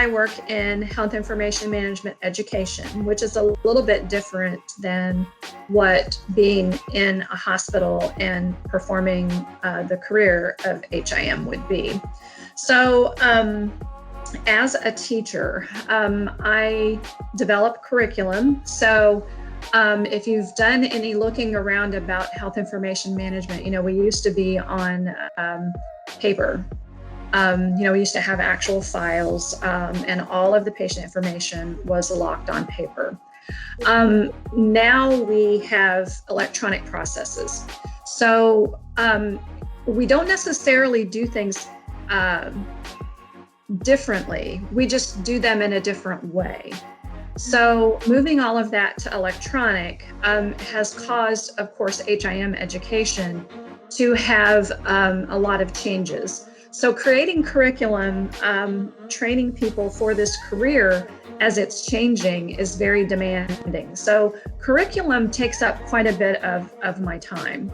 I work in health information management education, which is a little bit different than what being in a hospital and performing the career of HIM would be. So as a teacher, I develop curriculum. So if you've done any looking around about health information management, we used to be on paper. We used to have actual files, and all of the patient information was locked on paper. Now we have electronic processes. So we don't necessarily do things differently. We just do them in a different way. So moving all of that to electronic has caused, of course, HIM education to have a lot of changes. So creating curriculum, training people for this career as it's changing is very demanding. So curriculum takes up quite a bit of my time.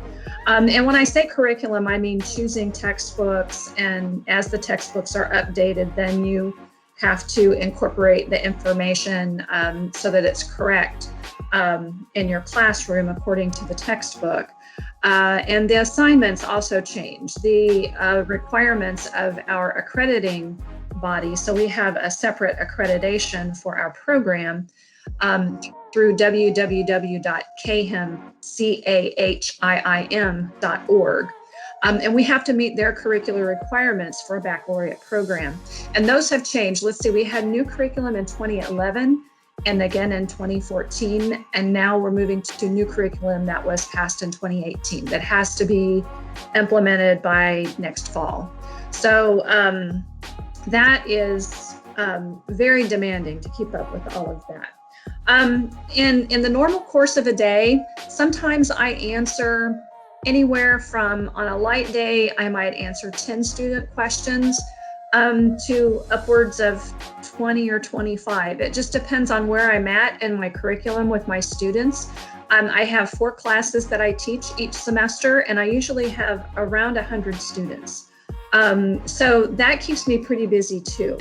And when I say curriculum, I mean choosing textbooks, and as the textbooks are updated, then you have to incorporate the information so that it's correct in your classroom according to the textbook. And the assignments also change. The requirements of our accrediting body, so we have a separate accreditation for our program through www.cahim.org. And we have to meet their curricular requirements for a baccalaureate program. And those have changed. Let's see, we had new curriculum in 2011 and again in 2014. And now we're moving to new curriculum that was passed in 2018 that has to be implemented by next fall. So that is very demanding to keep up with all of that. In the normal course of a day, sometimes I answer anywhere from, on a light day, I might answer 10 student questions to upwards of 20 or 25. It just depends on where I'm at in my curriculum with my students. I have 4 classes that I teach each semester, and I usually have around 100 students. So that keeps me pretty busy too.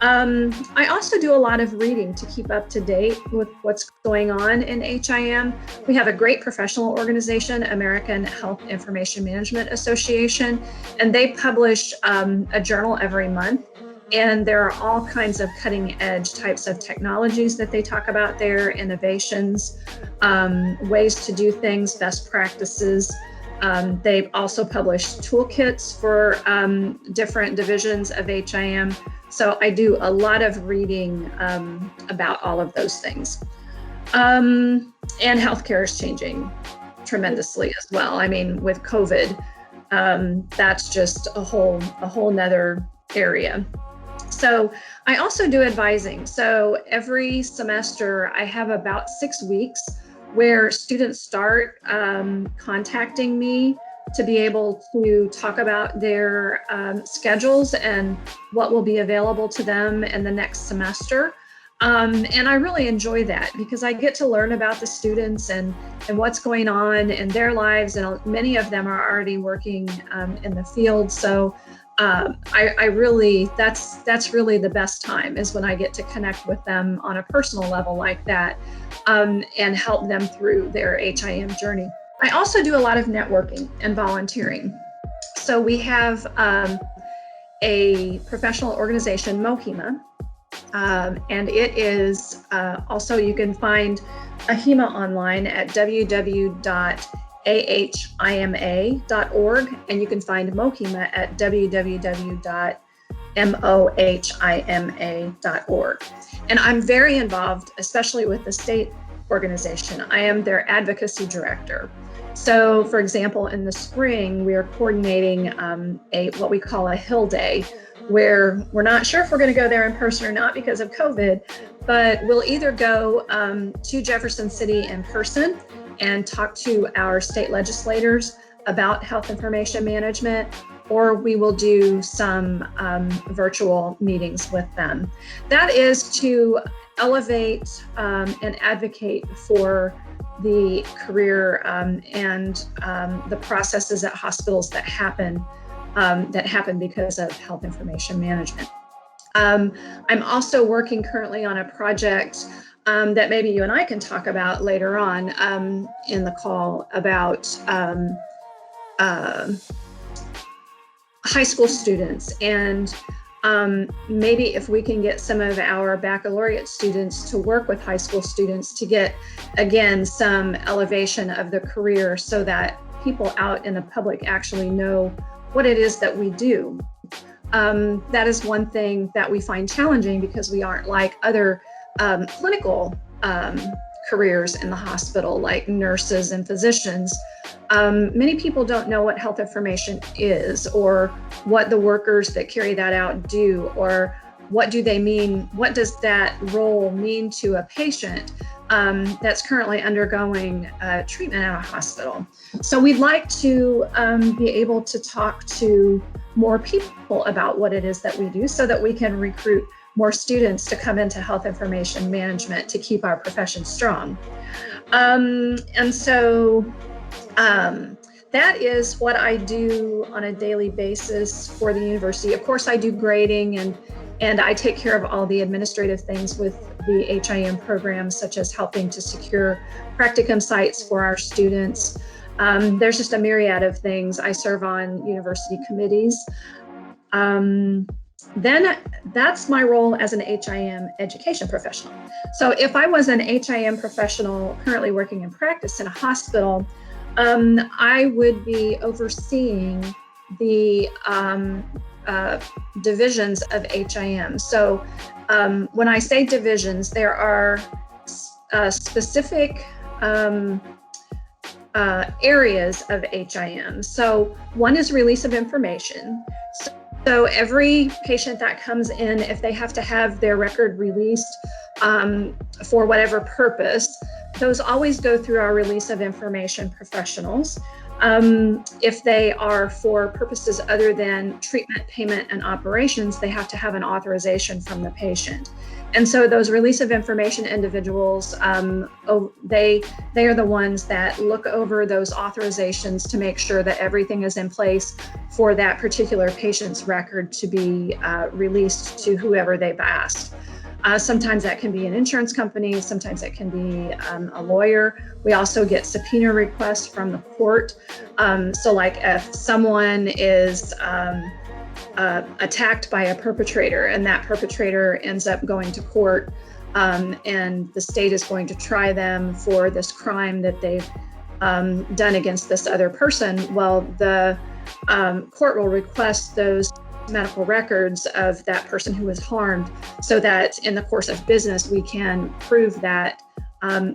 I also do a lot of reading to keep up to date with what's going on in HIM. We have a great professional organization, American Health Information Management Association, and they publish a journal every month. And there are all kinds of cutting edge types of technologies that they talk about there, innovations, ways to do things, best practices. They've also published toolkits for different divisions of HIM. So I do a lot of reading about all of those things. And healthcare is changing tremendously as well. I mean, with COVID, that's just a whole nother area. So I also do advising. So every semester I have about 6 weeks where students start contacting me to be able to talk about their schedules and what will be available to them in the next semester. And I really enjoy that because I get to learn about the students and what's going on in their lives. And many of them are already working in the field. So I really, that's really the best time is when I get to connect with them on a personal level like that and help them through their HIM journey. I also do a lot of networking and volunteering. So we have a professional organization, MOHIMA, and it is also, you can find AHIMA online at www.ahima.org, and you can find MOHIMA at www.mohima.org. And I'm very involved, especially with the state organization. I am their advocacy director. So, for example, in the spring, we are coordinating what we call a Hill Day, where we're not sure if we're going to go there in person or not because of COVID, but we'll either go to Jefferson City in person and talk to our state legislators about health information management, or we will do some virtual meetings with them. That is to elevate and advocate for the career and the processes at hospitals that happen because of health information management. I'm also working currently on a project that maybe you and I can talk about later on in the call about high school students, and maybe if we can get some of our baccalaureate students to work with high school students to get, again, some elevation of the career so that people out in the public actually know what it is that we do. That is one thing that we find challenging because we aren't like other clinical careers in the hospital, like nurses and physicians. Many people don't know what health information is, or what the workers that carry that out do, or what do they mean, what does that role mean to a patient that's currently undergoing treatment at a hospital. So we'd like to be able to talk to more people about what it is that we do so that we can recruit more students to come into health information management to keep our profession strong. And so that is what I do on a daily basis for the university. Of course, I do grading and I take care of all the administrative things with the HIM programs, such as helping to secure practicum sites for our students. There's just a myriad of things. I serve on university committees. Then that's my role as an HIM education professional. So if I was an HIM professional currently working in practice in a hospital, I would be overseeing the divisions of HIM. So when I say divisions, there are specific areas of HIM. So one is release of information. So every patient that comes in, if they have to have their record released for whatever purpose, those always go through our release of information professionals. If they are for purposes other than treatment, payment, and operations, they have to have an authorization from the patient. And so those release of information individuals, they are the ones that look over those authorizations to make sure that everything is in place for that particular patient's record to be released to whoever they've asked. Sometimes that can be an insurance company, sometimes that can be a lawyer. We also get subpoena requests from the court. So like if someone is attacked by a perpetrator and that perpetrator ends up going to court and the state is going to try them for this crime that they've done against this other person, well, the court will request those medical records of that person who was harmed so that in the course of business we can prove that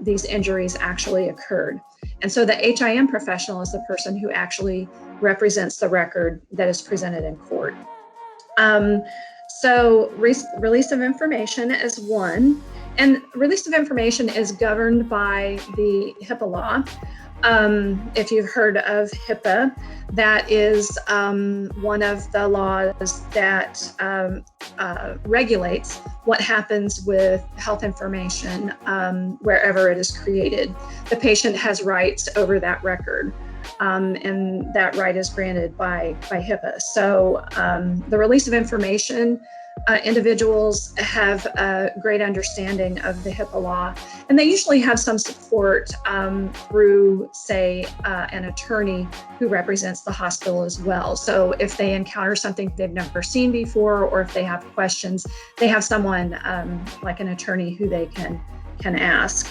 these injuries actually occurred. And so the HIM professional is the person who actually represents the record that is presented in court. So release of information is one, and release of information is governed by the HIPAA law. If you've heard of HIPAA, that is one of the laws that regulates what happens with health information wherever it is created. The patient has rights over that record, and that right is granted by HIPAA. So the release of information, individuals have a great understanding of the HIPAA law, and they usually have some support through, say, an attorney who represents the hospital as well. So if they encounter something they've never seen before, or if they have questions, they have someone like an attorney who they can ask.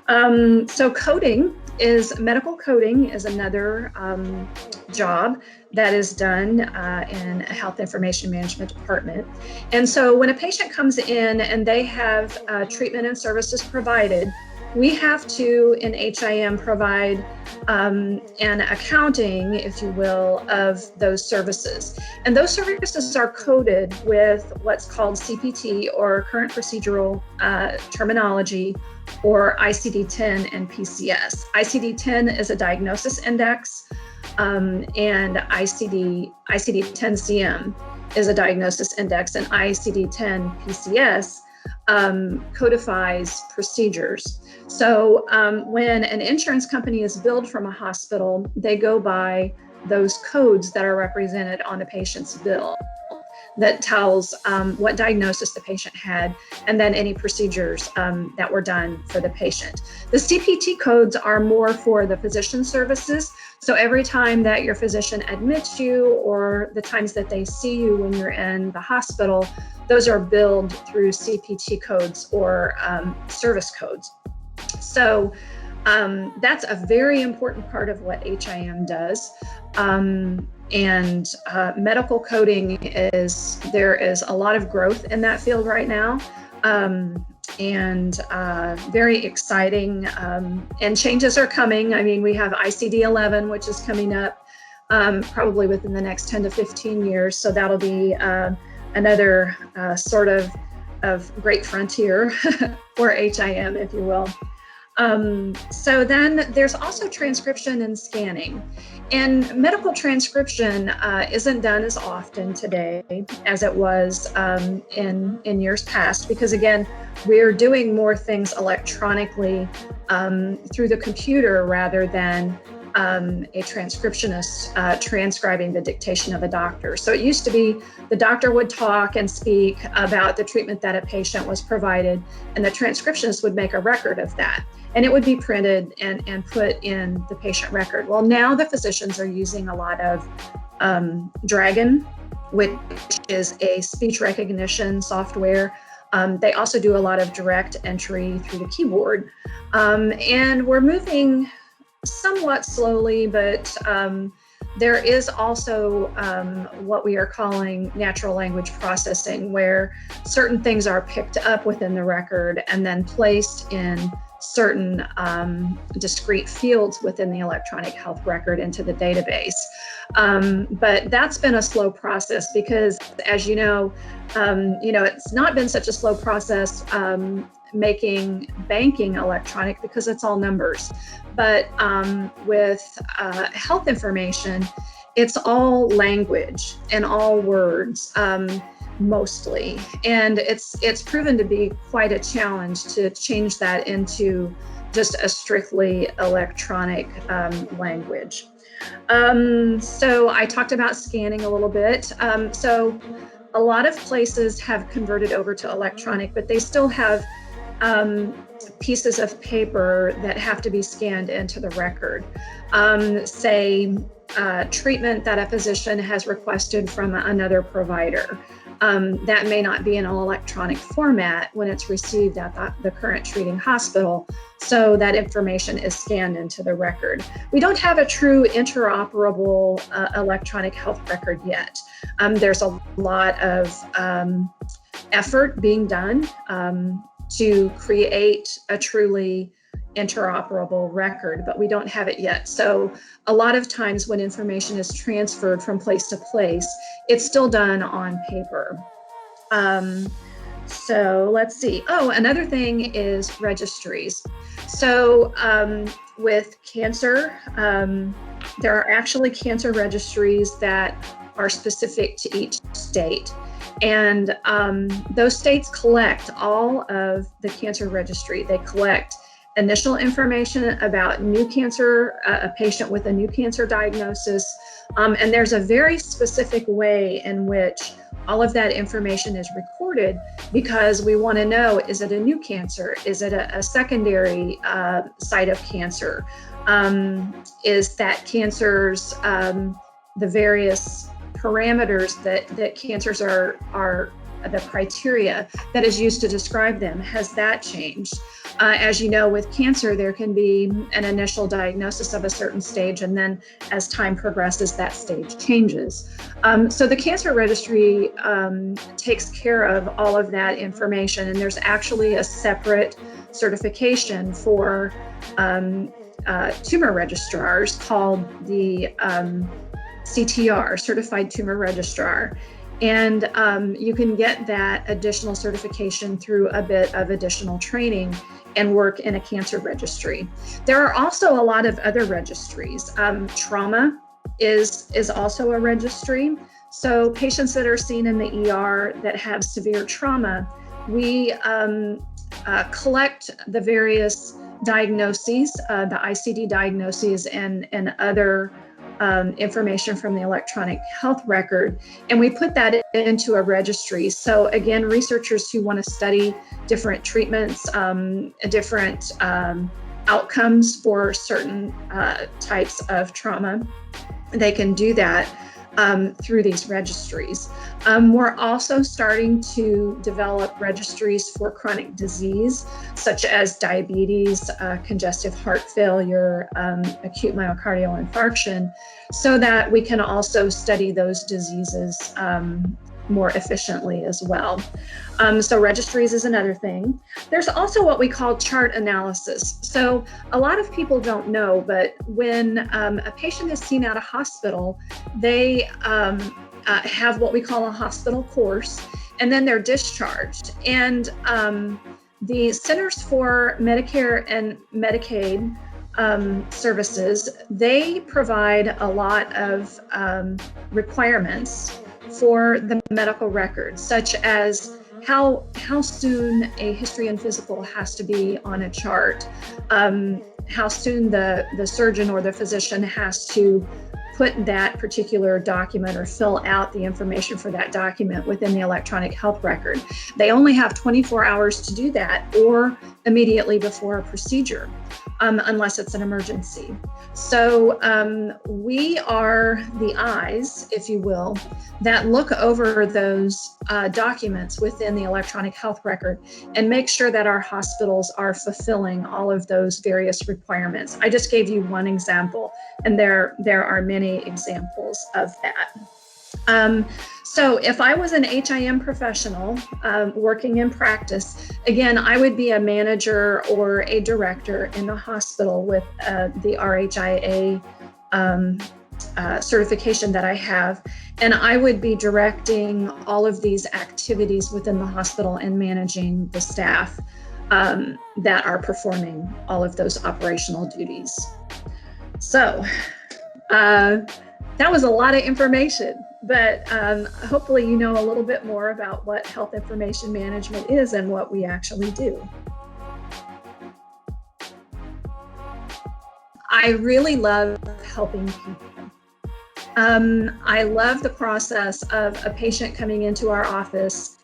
So medical coding is another job that is done in a health information management department. And so when a patient comes in and they have treatment and services provided, we have to, in HIM, provide an accounting, if you will, of those services. And those services are coded with what's called CPT, or current procedural terminology, or ICD-10 and PCS. ICD-10 is a diagnosis index, and ICD-10-CM is a diagnosis index, and ICD-10 PCS codifies procedures. So when an insurance company is billed from a hospital, they go by those codes that are represented on the patient's bill. that tells what diagnosis the patient had, and then any procedures that were done for the patient. The CPT codes are more for the physician services. So every time that your physician admits you, or the times that they see you when you're in the hospital, those are billed through CPT codes or service codes. So that's a very important part of what HIM does. And medical coding there is a lot of growth in that field right now, and very exciting, and changes are coming. I mean, we have ICD-11, which is coming up probably within the next 10 to 15 years. So that'll be another sort of great frontier for HIM, if you will. So then there's also transcription and scanning. And medical transcription isn't done as often today as it was in years past, because again, we're doing more things electronically through the computer rather than a transcriptionist transcribing the dictation of a doctor. So it used to be the doctor would talk and speak about the treatment that a patient was provided, and the transcriptionist would make a record of that. And it would be printed and put in the patient record. Well, now the physicians are using a lot of Dragon, which is a speech recognition software. They also do a lot of direct entry through the keyboard. And we're moving somewhat slowly, but there is also what we are calling natural language processing, where certain things are picked up within the record and then placed in certain discrete fields within the electronic health record into the database. But that's been a slow process because, as you know, it's not been such a slow process making banking electronic because it's all numbers. But with health information, it's all language and all words. Mostly, and it's proven to be quite a challenge to change that into just a strictly electronic language. So I talked about scanning a little bit. So a lot of places have converted over to electronic, but they still have pieces of paper that have to be scanned into the record. Say treatment that a physician has requested from another provider. That may not be in an electronic format when it's received at the current treating hospital, so that information is scanned into the record. We don't have a true interoperable electronic health record yet. There's a lot of effort being done to create a truly interoperable record, but we don't have it yet. So a lot of times when information is transferred from place to place, it's still done on paper. So let's see. Oh, another thing is registries. So with cancer, there are actually cancer registries that are specific to each state. And those states collect all of the cancer registry. They collect initial information about new cancer, a patient with a new cancer diagnosis. And there's a very specific way in which all of that information is recorded, because we want to know, is it a new cancer? Is it a secondary site of cancer? Is that cancer's, the various parameters that cancers are the criteria that is used to describe them, has that changed? As you know, with cancer, there can be an initial diagnosis of a certain stage, and then as time progresses, that stage changes. So the cancer registry takes care of all of that information, and there's actually a separate certification for tumor registrars called the CTR, Certified Tumor Registrar. And you can get that additional certification through a bit of additional training and work in a cancer registry. There are also a lot of other registries. Trauma is also a registry. So patients that are seen in the ER that have severe trauma, we collect the various diagnoses, the ICD diagnoses and other information from the electronic health record, and we put that into a registry. So again, researchers who want to study different treatments, different outcomes for certain types of trauma, they can do that through these registries. We're also starting to develop registries for chronic disease, such as diabetes, congestive heart failure, acute myocardial infarction, so that we can also study those diseases more efficiently as well. So registries is another thing. There's also what we call chart analysis. So a lot of people don't know, but when a patient is seen at a hospital, they have what we call a hospital course, and then they're discharged. And the Centers for Medicare and Medicaid services, they provide a lot of requirements for the medical records, such as how soon a history and physical has to be on a chart, how soon the surgeon or the physician has to put that particular document or fill out the information for that document within the electronic health record. They only have 24 hours to do that, or immediately before a procedure, unless it's an emergency. So we are the eyes, if you will, that look over those documents within the electronic health record and make sure that our hospitals are fulfilling all of those various requirements. I just gave you one example, and there are many examples of that. So if I was an HIM professional working in practice, again, I would be a manager or a director in the hospital with the RHIA certification that I have. And I would be directing all of these activities within the hospital and managing the staff that are performing all of those operational duties. So that was a lot of information, but hopefully you know a little bit more about what health information management is and what we actually do. I really love helping people. I love the process of a patient coming into our office,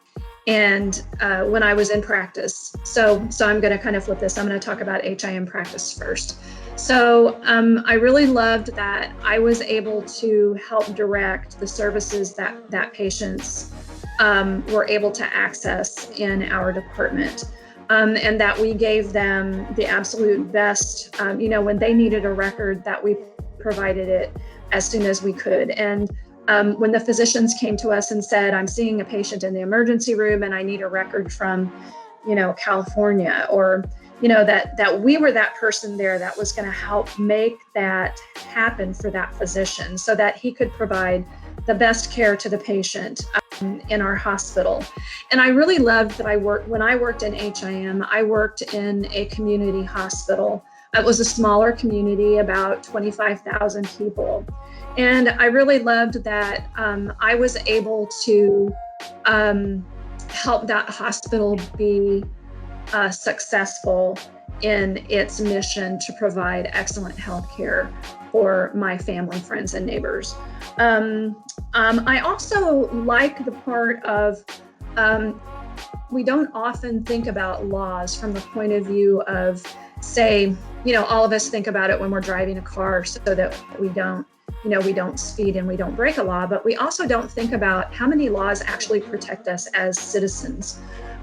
and when I was in practice. So I'm going to kind of flip this. I'm going to talk about HIM practice first. So I really loved that I was able to help direct the services that patients were able to access in our department. And that we gave them the absolute best, when they needed a record, that we provided it as soon as we could. And when the physicians came to us and said, I'm seeing a patient in the emergency room and I need a record from, California, or, that we were that person there that was going to help make that happen for that physician so that he could provide the best care to the patient in our hospital. And I really loved that when I worked in HIM, I worked in a community hospital. It was a smaller community, about 25,000 people. And I really loved that I was able to help that hospital be successful in its mission to provide excellent health care for my family, friends, and neighbors. I also like the part of, we don't often think about laws from the point of view of, say, all of us think about it when we're driving a car so that we don't speed and we don't break a law, but we also don't think about how many laws actually protect us as citizens.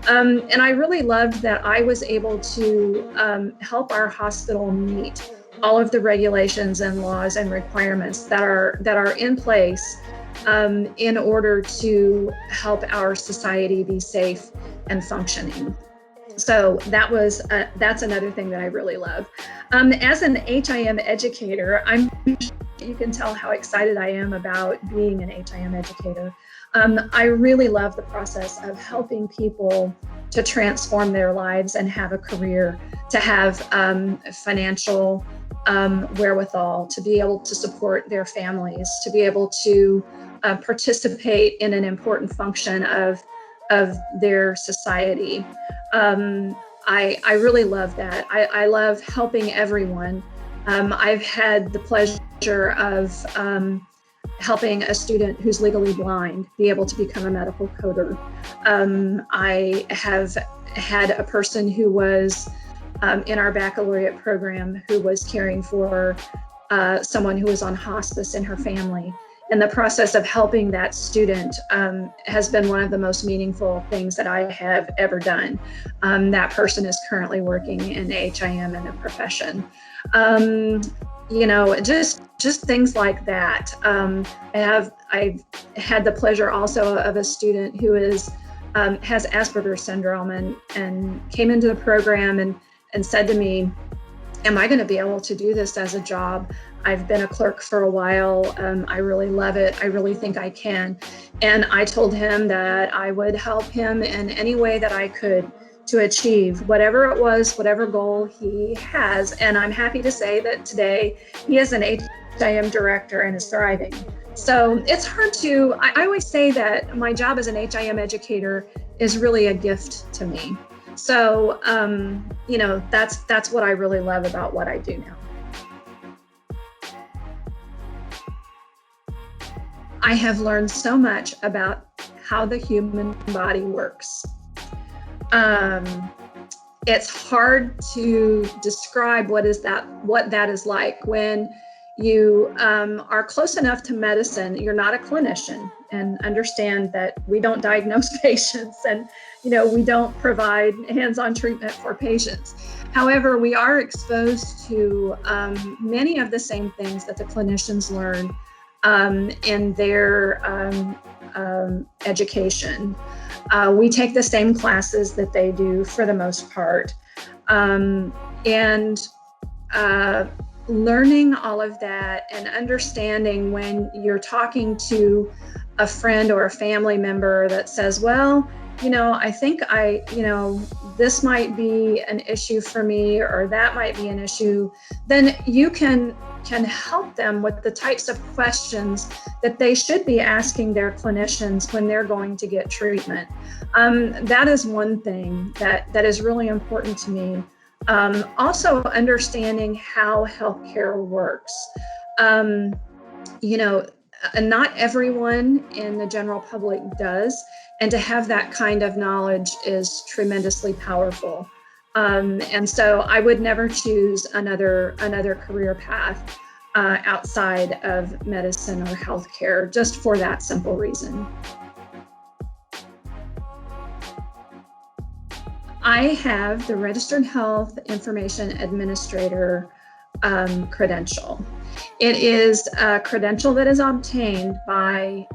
And I really loved that I was able to help our hospital meet all of the regulations and laws and requirements that are in place in order to help our society be safe and functioning. So that's another thing that I really love. As an HIM educator, you can tell how excited I am about being an HIM educator. I really love the process of helping people to transform their lives and have a career, to have financial wherewithal, to be able to support their families, to be able to participate in an important function of their society. I really love that. I love helping everyone I've had the pleasure of helping a student who's legally blind be able to become a medical coder. I have had a person who was in our baccalaureate program who was caring for someone who was on hospice in her family. And the process of helping that student has been one of the most meaningful things that I have ever done. That person is currently working in HIM in a profession. Just things like that. I've had the pleasure also of a student who has Asperger's syndrome and came into the program and said to me, am I going to be able to do this as a job? I've been a clerk for a while. I really love it. I really think I can. And I told him that I would help him in any way that I could to achieve whatever it was, whatever goal he has. And I'm happy to say that today he is an HIM director and is thriving. So it's hard to, I always say that my job as an HIM educator is really a gift to me. So, that's what I really love about what I do now. I have learned so much about how the human body works. It's hard to describe what that is like when you are close enough to medicine. You're not a clinician, and understand that we don't diagnose patients and we don't provide hands-on treatment for patients. However, we are exposed to many of the same things that the clinicians learn in their education. We take the same classes that they do for the most part. Learning all of that and understanding when you're talking to a friend or a family member that says, well, I think this might be an issue for me, or that might be an issue, then you can help them with the types of questions that they should be asking their clinicians when they're going to get treatment. That is one thing that is really important to me. Also understanding how healthcare works. Not everyone in the general public does, and to have that kind of knowledge is tremendously powerful. And so I would never choose another career path outside of medicine or healthcare, just for that simple reason. I have the Registered Health Information Administrator credential. It is a credential that is obtained by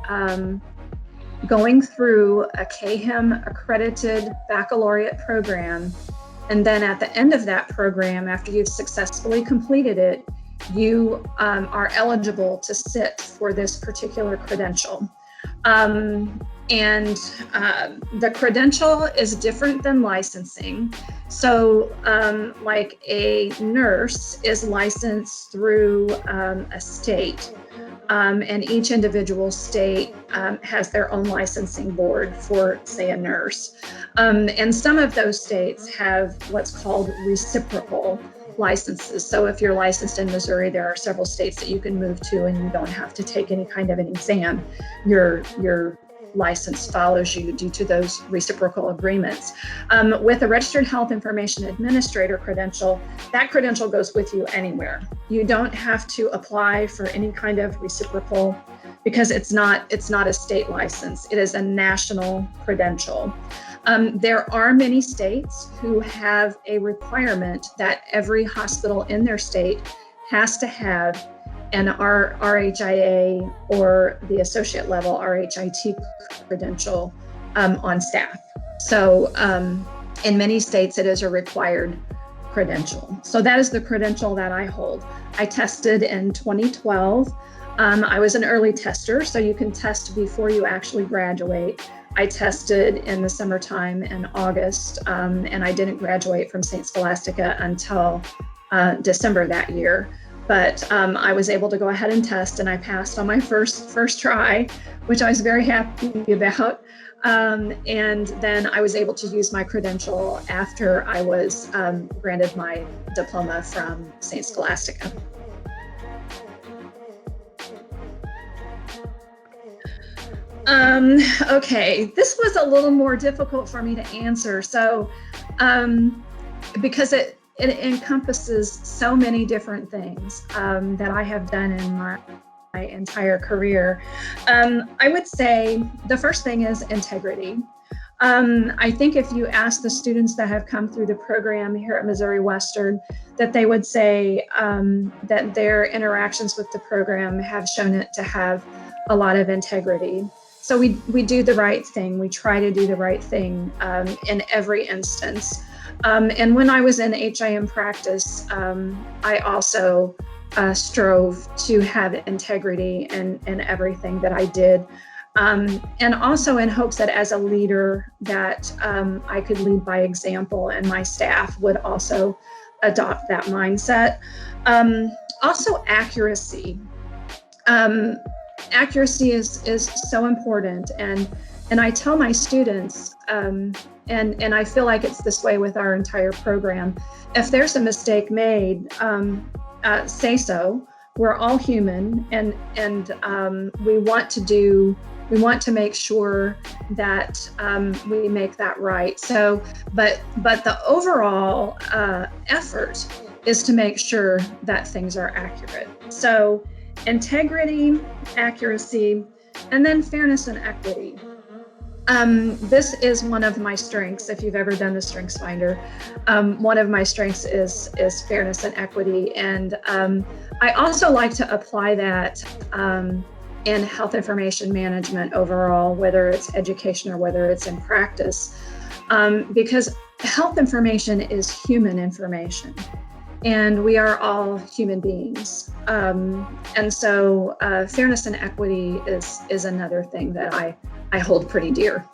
going through a CAHIM accredited baccalaureate program. And then at the end of that program, after you've successfully completed it, you are eligible to sit for this particular credential. The credential is different than licensing. So like a nurse is licensed through a state, and each individual state has their own licensing board for, say, a nurse. And some of those states have what's called reciprocal licenses. So if you're licensed in Missouri, there are several states that you can move to and you don't have to take any kind of an exam. Your license follows you due to those reciprocal agreements. With a Registered Health Information Administrator credential, that credential goes with you anywhere. You don't have to apply for any kind of reciprocal because it's not a state license. It is a national credential. There are many states who have a requirement that every hospital in their state has to have an RHIA or the associate level RHIT credential on staff. So in many states, it is a required credential. So that is the credential that I hold. I tested in 2012. I was an early tester, so you can test before you actually graduate. I tested in the summertime in August, and I didn't graduate from St. Scholastica until December that year. But I was able to go ahead and test, and I passed on my first try, which I was very happy about. And then I was able to use my credential after I was granted my diploma from St. Scholastica. Okay, this was a little more difficult for me to answer. So, because it encompasses so many different things that I have done in my entire career. I would say the first thing is integrity. I think if you ask the students that have come through the program here at Missouri Western, that they would say that their interactions with the program have shown it to have a lot of integrity. So we do the right thing. We try to do the right thing in every instance. And when I was in HIM practice, I also strove to have integrity in everything that I did. And also in hopes that as a leader that I could lead by example, and my staff would also adopt that mindset. Also accuracy. Accuracy is so important, and I tell my students, and I feel like it's this way with our entire program, if there's a mistake made, say so. We're all human, and we want to make sure that we make that right. So, but the overall effort is to make sure that things are accurate. So, integrity, accuracy, and then fairness and equity. This is one of my strengths. If you've ever done the Strengths Finder, one of my strengths is fairness and equity. And I also like to apply that in health information management overall, whether it's education or whether it's in practice, because health information is human information. And we are all human beings. And so fairness and equity is another thing that I hold pretty dear.